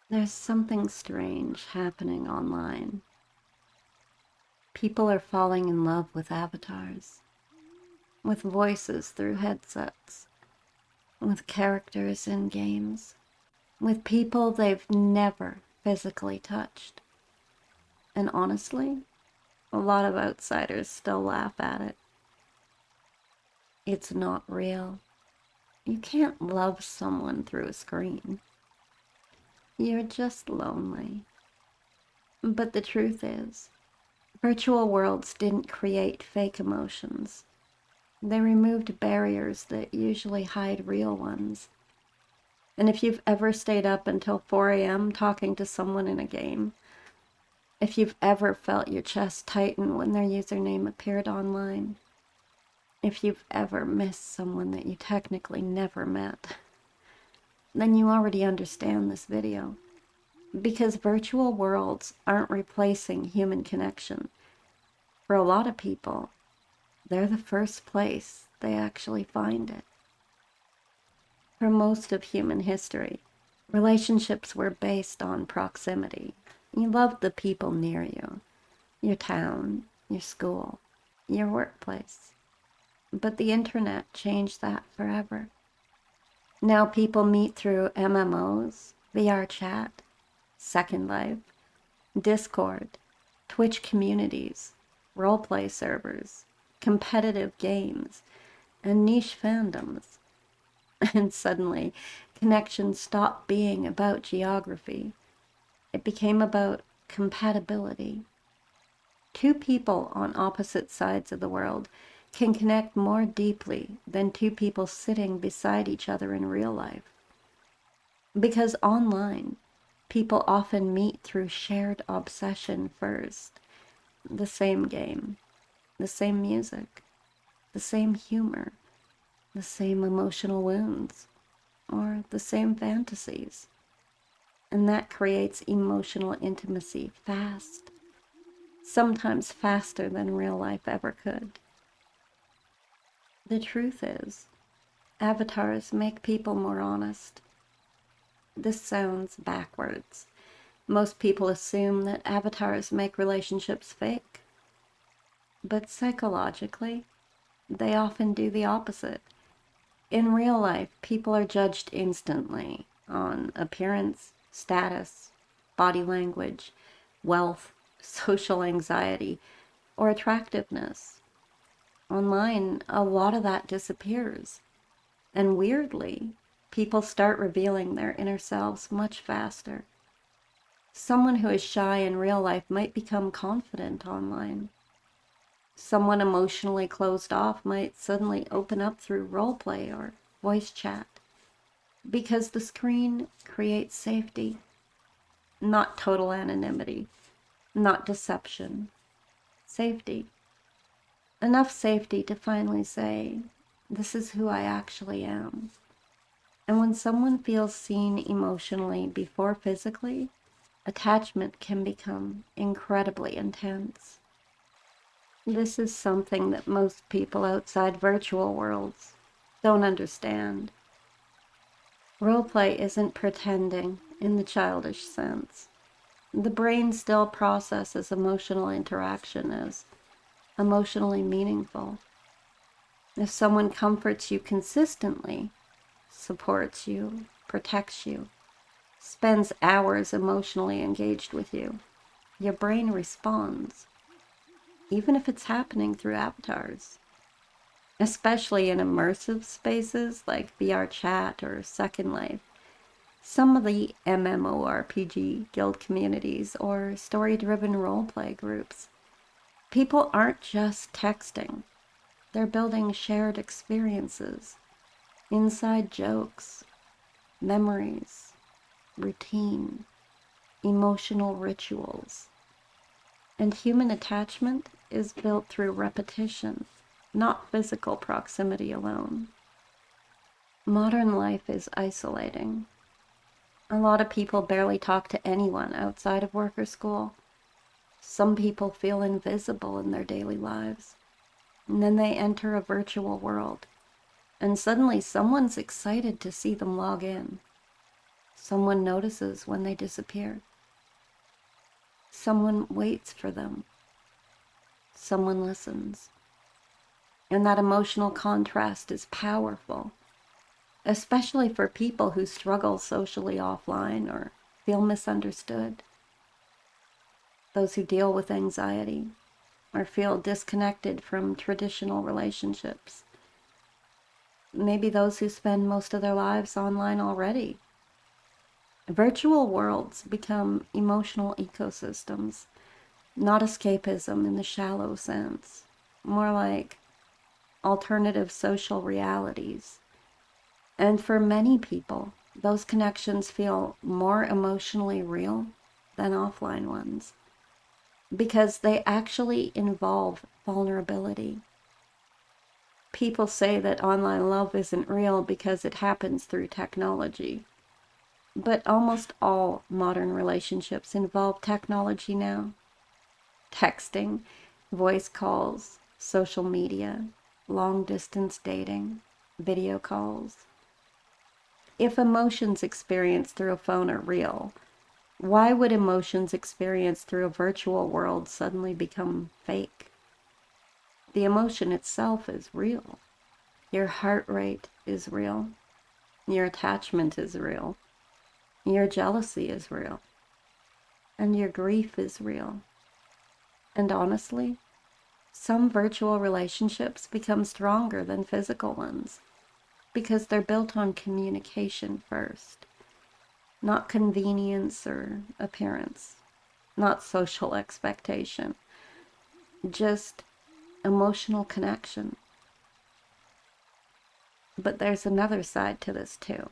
There's something strange happening online. People are falling in love with avatars, with voices through headsets, with characters in games, with people they've never physically touched. And honestly, a lot of outsiders still laugh at it. It's not real. You can't love someone through a screen. You're just lonely. But the truth is, virtual worlds didn't create fake emotions. They removed barriers that usually hide real ones. And if you've ever stayed up until 4 a.m. talking to someone in a game, if you've ever felt your chest tighten when their username appeared online, if you've ever missed someone that you technically never met, then you already understand this video. Because virtual worlds aren't replacing human connection. For a lot of people, they're the first place they actually find it. For most of human history, relationships were based on proximity. You loved the people near you, your town, your school, your workplace. But the internet changed that forever. Now people meet through MMOs, VR chat, Second Life, Discord, Twitch communities, roleplay servers, competitive games, and niche fandoms. And suddenly, connections stopped being about geography. It became about compatibility. Two people on opposite sides of the world can connect more deeply than two people sitting beside each other in real life. Because online, people often meet through shared obsession first. The same game, the same music, the same humor, the same emotional wounds, or the same fantasies. And that creates emotional intimacy fast, sometimes faster than real life ever could. The truth is, avatars make people more honest. This sounds backwards. Most people assume that avatars make relationships fake. But psychologically, they often do the opposite. In real life, people are judged instantly on appearance, status, body language, wealth, social anxiety, or attractiveness. Online, a lot of that disappears. And weirdly, people start revealing their inner selves much faster. Someone who is shy in real life might become confident online. Someone emotionally closed off might suddenly open up through roleplay or voice chat. Because the screen creates safety, not total anonymity, not deception. Safety. Enough safety to finally say, this is who I actually am. And when someone feels seen emotionally before physically, attachment can become incredibly intense. This is something that most people outside virtual worlds don't understand. Roleplay isn't pretending in the childish sense. The brain still processes emotional interaction as emotionally meaningful. If someone comforts you consistently, supports you, protects you, spends hours emotionally engaged with you, your brain responds, even if it's happening through avatars. Especially in immersive spaces like VR chat or Second Life. Some of the MMORPG guild communities or story-driven roleplay groups, people aren't just texting. They're building shared experiences, inside jokes, memories, routine, emotional rituals. And human attachment is built through repetition, not physical proximity alone. Modern life is isolating. A lot of people barely talk to anyone outside of work or school. Some people feel invisible in their daily lives. And then they enter a virtual world, and suddenly someone's excited to see them log in. Someone notices when they disappear. Someone waits for them. Someone listens. And that emotional contrast is powerful, especially for people who struggle socially offline or feel misunderstood. Those who deal with anxiety or feel disconnected from traditional relationships. Maybe those who spend most of their lives online already. Virtual worlds become emotional ecosystems, not escapism in the shallow sense, more like alternative social realities. And for many people, those connections feel more emotionally real than offline ones because they actually involve vulnerability. People say that online love isn't real because it happens through technology. But almost all modern relationships involve technology now. Texting, voice calls, social media, long-distance dating, video calls. If emotions experienced through a phone are real, why would emotions experienced through a virtual world suddenly become fake? The emotion itself is real. Your heart rate is real. Your attachment is real. Your jealousy is real. And your grief is real. And honestly, some virtual relationships become stronger than physical ones because they're built on communication first, not convenience or appearance, not social expectation, just emotional connection. But there's another side to this too.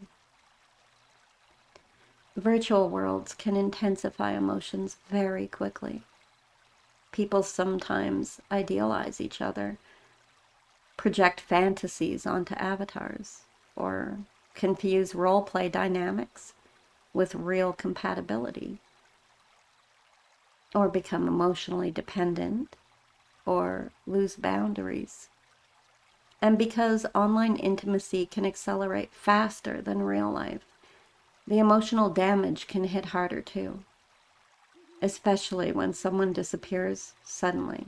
Virtual worlds can intensify emotions very quickly. People sometimes idealize each other, project fantasies onto avatars, or confuse role-play dynamics with real compatibility, or become emotionally dependent, or lose boundaries. And because online intimacy can accelerate faster than real life, the emotional damage can hit harder too, especially when someone disappears suddenly.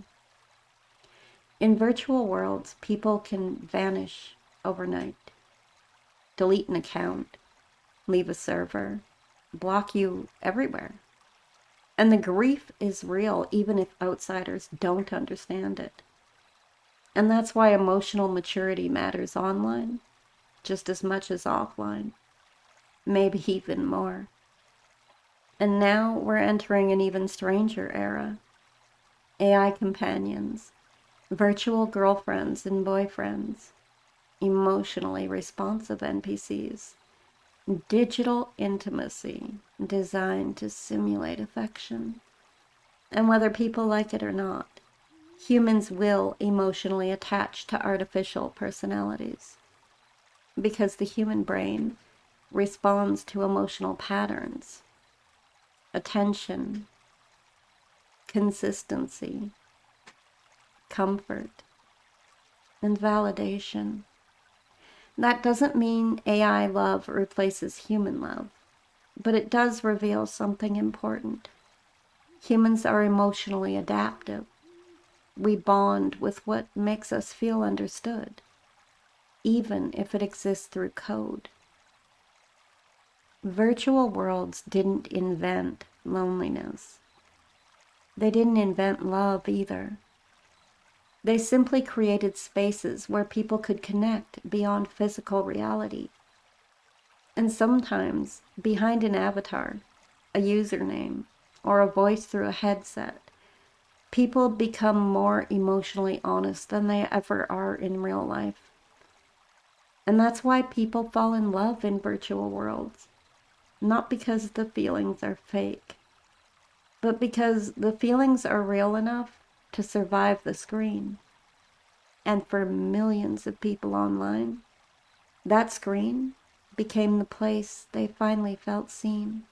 In virtual worlds, people can vanish overnight, delete an account, leave a server, block you everywhere. And the grief is real even if outsiders don't understand it. And that's why emotional maturity matters online just as much as offline, maybe even more. And now we're entering an even stranger era. AI companions, virtual girlfriends and boyfriends, emotionally responsive NPCs, digital intimacy designed to simulate affection. And whether people like it or not, humans will emotionally attach to artificial personalities because the human brain responds to emotional patterns, attention, consistency, comfort, and validation. That doesn't mean AI love replaces human love, but it does reveal something important. Humans are emotionally adaptive. We bond with what makes us feel understood, even if it exists through code. Virtual worlds didn't invent loneliness. They didn't invent love either. They simply created spaces where people could connect beyond physical reality. And sometimes, behind an avatar, a username, or a voice through a headset, people become more emotionally honest than they ever are in real life. And that's why people fall in love in virtual worlds. Not because the feelings are fake, but because the feelings are real enough to survive the screen. And for millions of people online, that screen became the place they finally felt seen.